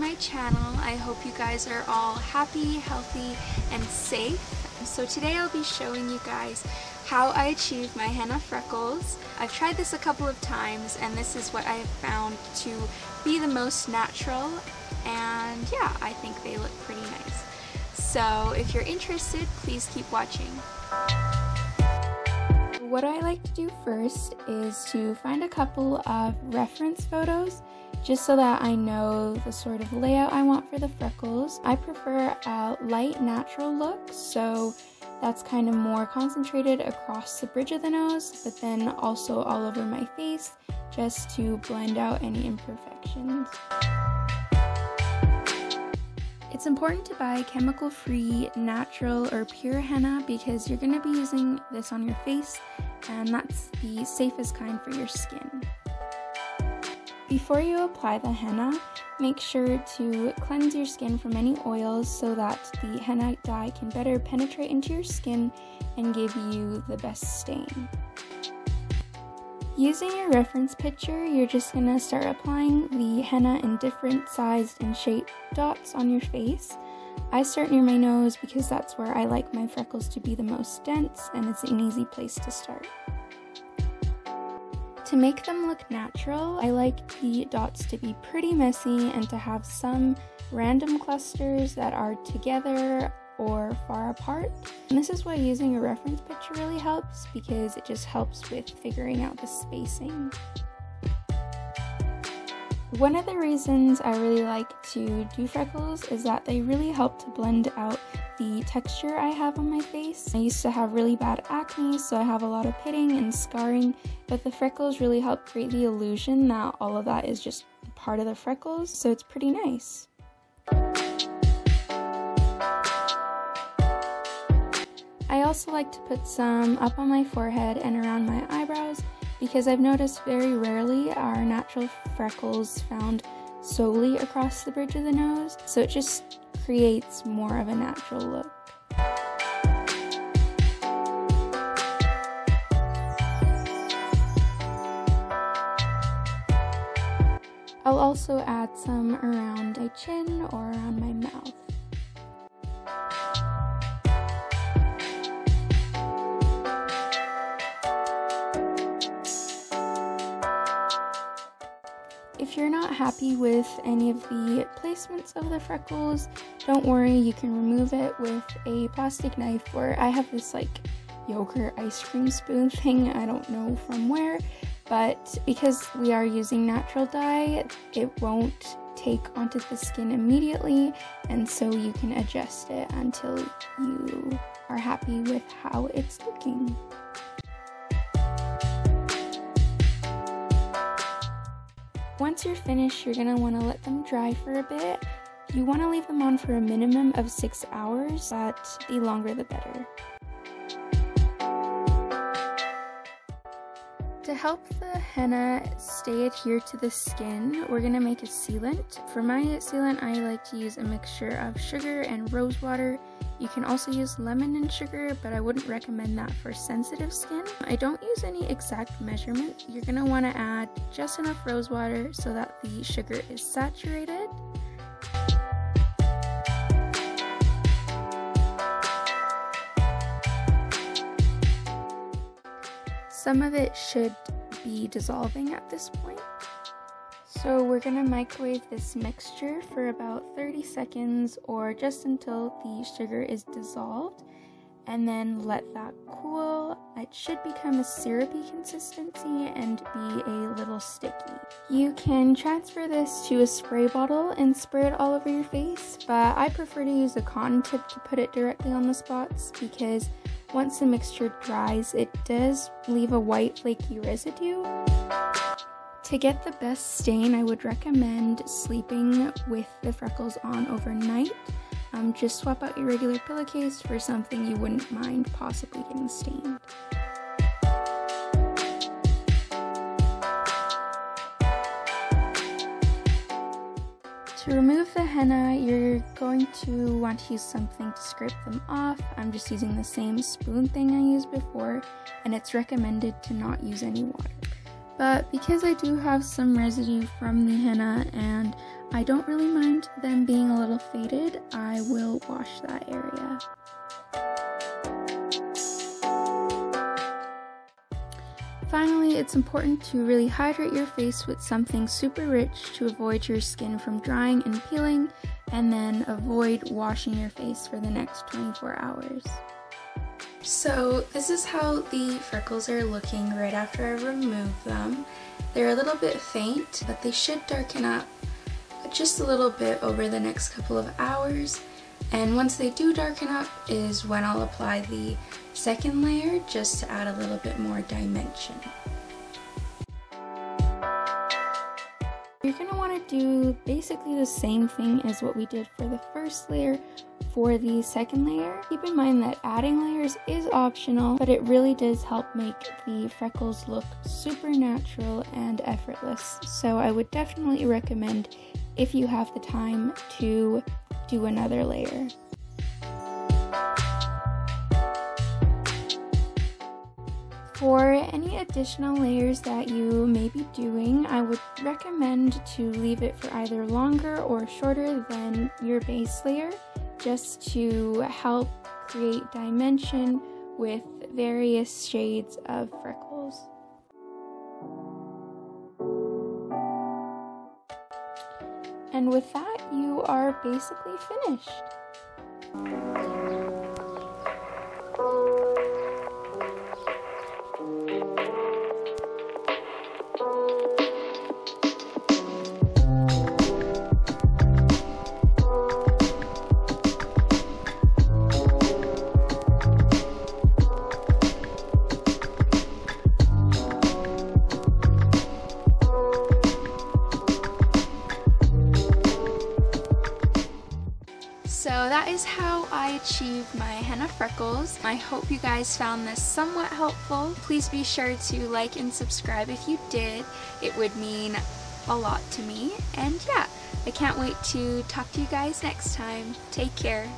my channel. I hope you guys are all happy, healthy, and safe. So today I'll be showing you guys how I achieve my henna freckles. I've tried this a couple of times and this is what I have found to be the most natural, and yeah, I think they look pretty nice. So if you're interested, please keep watching. What I like to do first is to find a couple of reference photos just so that I know the sort of layout I want for the freckles. I prefer a light natural look, so that's kind of more concentrated across the bridge of the nose, but then also all over my face just to blend out any imperfections. It's important to buy chemical-free, natural, or pure henna because you're going to be using this on your face, and that's the safest kind for your skin. Before you apply the henna, make sure to cleanse your skin from any oils so that the henna dye can better penetrate into your skin and give you the best stain. Using your reference picture, you're just going to start applying the henna in different sized and shaped dots on your face. I start near my nose because that's where I like my freckles to be the most dense, and it's an easy place to start. To make them look natural, I like the dots to be pretty messy and to have some random clusters that are together or far apart. And this is why using a reference picture really helps, because it just helps with figuring out the spacing. One of the reasons I really like to do freckles is that they really help to blend out the texture I have on my face. I used to have really bad acne, so I have a lot of pitting and scarring, but the freckles really help create the illusion that all of that is just part of the freckles, so it's pretty nice. I also like to put some up on my forehead and around my eyebrows because I've noticed very rarely are natural freckles found solely across the bridge of the nose, so it just creates more of a natural look. I'll also add some around my chin or around my mouth. If you're not happy with any of the placements of the freckles, don't worry, you can remove it with a plastic knife, or I have this like yogurt ice cream spoon thing, I don't know from where, but because we are using natural dye, it won't take onto the skin immediately, and so you can adjust it until you are happy with how it's looking. Once you're finished, you're going to want to let them dry for a bit. You want to leave them on for a minimum of 6 hours, but the longer the better. To help the henna stay adhered to the skin, we're going to make a sealant. For my sealant, I like to use a mixture of sugar and rose water. You can also use lemon and sugar, but I wouldn't recommend that for sensitive skin. I don't use any exact measurement. You're going to want to add just enough rose water so that the sugar is saturated. Some of it should be dissolving at this point. So we're going to microwave this mixture for about 30 seconds or just until the sugar is dissolved, and then let that cool. It should become a syrupy consistency and be a little sticky. You can transfer this to a spray bottle and spray it all over your face, but I prefer to use a cotton tip to put it directly on the spots because once the mixture dries, it does leave a white flaky residue. To get the best stain, I would recommend sleeping with the freckles on overnight. Just swap out your regular pillowcase for something you wouldn't mind possibly getting stained. To remove the henna, you're going to want to use something to scrape them off. I'm just using the same spoon thing I used before, and it's recommended to not use any water. But because I do have some residue from the henna and I don't really mind them being a little faded, I will wash that area. Finally, it's important to really hydrate your face with something super rich to avoid your skin from drying and peeling, and then avoid washing your face for the next 24 hours. So this is how the freckles are looking right after I remove them. They're a little bit faint, but they should darken up just a little bit over the next couple of hours. And once they do darken up is when I'll apply the second layer just to add a little bit more dimension. You're going to want to do basically the same thing as what we did for the first layer for the second layer. Keep in mind that adding layers is optional, but it really does help make the freckles look super natural and effortless. So I would definitely recommend, if you have the time, to do another layer. For any additional layers that you may be doing, I would recommend to leave it for either longer or shorter than your base layer, just to help create dimension with various shades of freckles. And with that, you are basically finished. So that is how I achieved my henna freckles. I hope you guys found this somewhat helpful. Please be sure to like and subscribe if you did. It would mean a lot to me. And yeah, I can't wait to talk to you guys next time. Take care.